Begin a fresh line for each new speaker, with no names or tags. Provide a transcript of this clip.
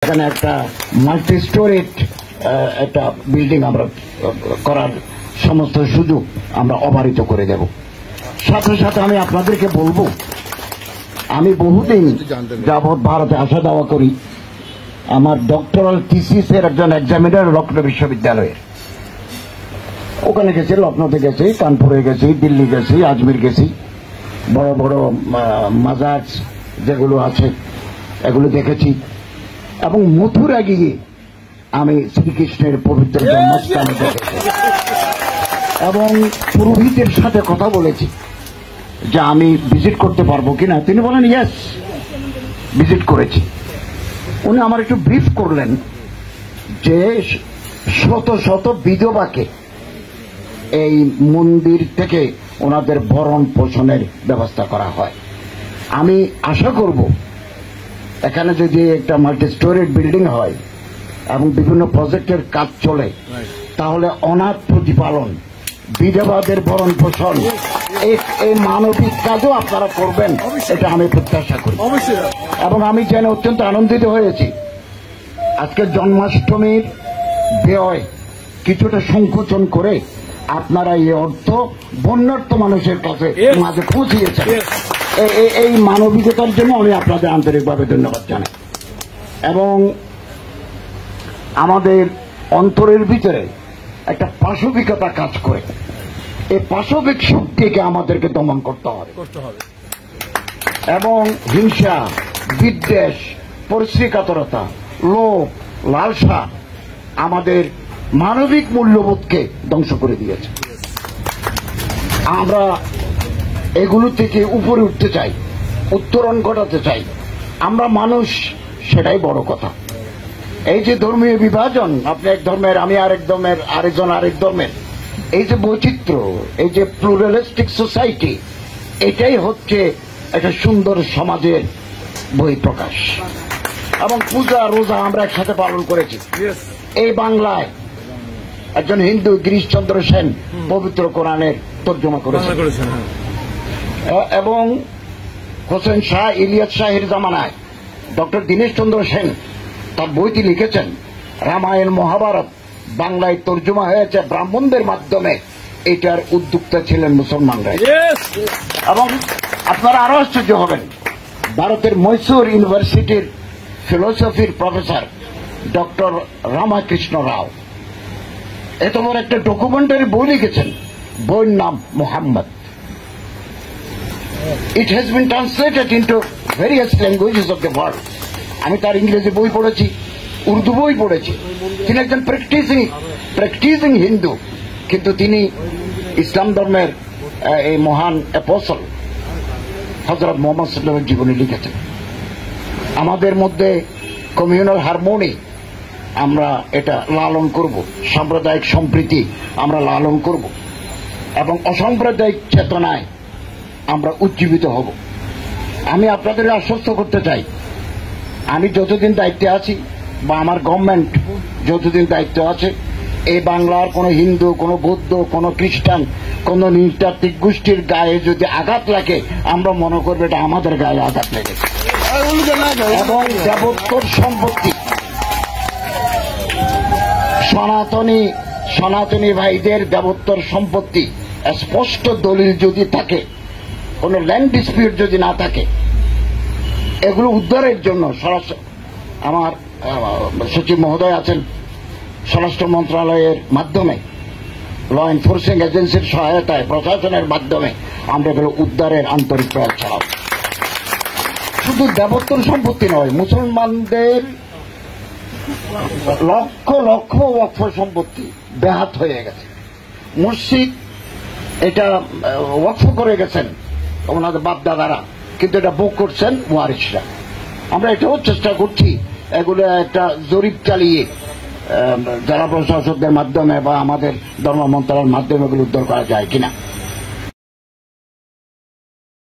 এখানে একটা multi storage একটা বিল্ডিং আমরা করার সমস্ত সুযোগ আমরা অবারিত করে দেব। সাথে সাথে আমি আপনাদেরকে বলবো, আমি বহুদিন যাবৎ ভারতে আসা যাওয়া করি। আমার ডক্টরাল থিসিস এর একজন এক্সামিনার লখনৌ বিশ্ববিদ্যালয়ের, ওখানে গেছি, লখনৌতে গেছি, কানপুরে গেছি, দিল্লি গেছি, আজমির গেছি, বড় বড় মাজার যেগুলো আছে এগুলো দেখেছি। এবং মথুরা গিয়ে আমি শ্রীকৃষ্ণের পবিত্র জন্মস্থান দেখেছি এবং পুরোহিতের সাথে কথা বলেছি যে আমি ভিজিট করতে পারবো কিনা। তিনি বলেন ইয়েস, ভিজিট করেছি। উনি আমার একটু ব্রিফ করলেন যে শত শত বিধবাকে এই মন্দির থেকে ওনাদের ভরণ পোষণের ব্যবস্থা করা হয়। আমি আশা করব এখানে যদি একটা মাল্টি স্টোরেজ বিল্ডিং হয় এবং বিভিন্ন প্রজেক্টের কাজ চলে, তাহলে অনাথ প্রতিপালন, বিধবাদের ভরণ পোষণ, এই মানবিক কাজও আপনারা করবেন, এটা আমি প্রত্যাশা করি। এবং আমি জেনে অত্যন্ত আনন্দিত হয়েছি আজকে জন্মাষ্টমীর ব্যয় কিছুটা সংকোচন করে আপনারা এই অর্থ বন্যার্থ মানুষের কাছে মাঝে পৌঁছিয়েছেন। এই মানবিকতার জন্য আমি আপনাদের আন্তরিকভাবে ধন্যবাদ জানাই। এবং আমাদের অন্তরের ভিতরে একটা পাশবিকতা কাজ করে, এই পাশবিক শক্তিকে আমাদেরকে দমন করতে হবে এবং হিংসা, বিদ্বেষ, পরিশ্রীকাতরতা, লোভ, লালসা আমাদের মানবিক মূল্যবোধকে ধ্বংস করে দিয়েছে। আমরা এগুলো থেকে উপরে উঠতে চাই, উত্তরণ ঘটাতে চাই। আমরা মানুষ, সেটাই বড় কথা। এই যে ধর্মীয় বিভাজন, আপনি এক ধর্মের, আমি আরেক ধর্মের, আরেকজন আরেক ধর্মের, এই যে বৈচিত্র্য, এই যে প্লুরালিস্টিক সোসাইটি, এটাই হচ্ছে একটা সুন্দর সমাজের বহিঃপ্রকাশ। এবং পূজা রোজা আমরা একসাথে পালন করেছি। এই বাংলায় একজন হিন্দু গিরিশচন্দ্র সেন পবিত্র কোরআনের তর্জমা করেছেন এবং হোসেন শাহ, ইলিয়াস শাহের জামানায় ডক্টর দীনেশ চন্দ্র সেন তার বইটি লিখেছেন। রামায়ণ মহাভারত বাংলায় তর্জমা হয়েছে ব্রাহ্মণদের মাধ্যমে, এটার উদ্যোক্তা ছিলেন মুসলমানরা। এবং আপনারা আরো আশ্চর্য হবেন, ভারতের মৈসুর ইউনিভার্সিটির ফিলোসফির প্রফেসর ডক্টর রামাকৃষ্ণ রাও এত বড় একটা ডকুমেন্টারি বই লিখেছেন, বইয়ের নাম Mohammad. It has been translated into various languages of the world. আমি তার ইংরেজি বই পড়েছি, উর্দু বই পড়েছি। তিনি একজন প্র্যাকটিসিং হিন্দু, কিন্তু তিনি ইসলাম ধর্মের এই মহান অ্যাপোস্টল হযরত মুহাম্মদ সাল্লাল্লাহু আলাইহি ওয়াসাল্লামের জীবনী লিখেছেন। আমাদের মধ্যে কমিউনাল হারমোনি আমরা এটা লালন করব, সাম্প্রদায়িক সম্প্রীতি আমরা লালন করব এবং অসাম্প্রদায়িক চেতনায় আমরা উজ্জীবিত হব। আমি আপনাদের আশ্বস্ত করতে চাই, আমি যতদিন দায়িত্বে আছি বা আমার গভর্নমেন্ট যতদিন দায়িত্ব আছে, এই বাংলার কোনো হিন্দু, কোনো বৌদ্ধ, কোনো খ্রিস্টান, কোনো নৃতাত্ত্বিক গোষ্ঠীর গায়ে যদি আঘাত লাগে, আমরা মনে করবো এটা আমাদের গায়ে আঘাত লেগেছে। এবং দেবোত্তর সম্পত্তি, সনাতনী ভাইদের দেবোত্তর সম্পত্তি স্পষ্ট দলিল যদি থাকে, কোন ল্যান্ড ডিসপিউট যদি না থাকে, এগুলো উদ্ধারের জন্য আমার সচিব মহোদয় আছেন, স্বরাষ্ট্র মন্ত্রণালয়ের মাধ্যমে, ল এনফোর্সিং এজেন্সির সহায়তায়, প্রশাসনের মাধ্যমে আমরা এগুলো উদ্ধারের আন্তরিক প্রয়াস চালাব। শুধু দেবোত্তর সম্পত্তি নয়, মুসলমানদের লক্ষ লক্ষ ওয়াকফ সম্পত্তি ব্যাহত হয়ে গেছে। মসজিদ এটা ওয়াকফ করে গেছেন ওনাদের বাপ দাদারা, কিন্তু এটা ভোগ করছেন ওয়ারিসরা। আমরা এটাও চেষ্টা করছি এগুলো একটা জরিপ চালিয়ে জেলা প্রশাসকদের মাধ্যমে বা আমাদের ধর্ম মন্ত্রণালয়ের মাধ্যমে এগুলো উদ্ধার করা যায় কিনা।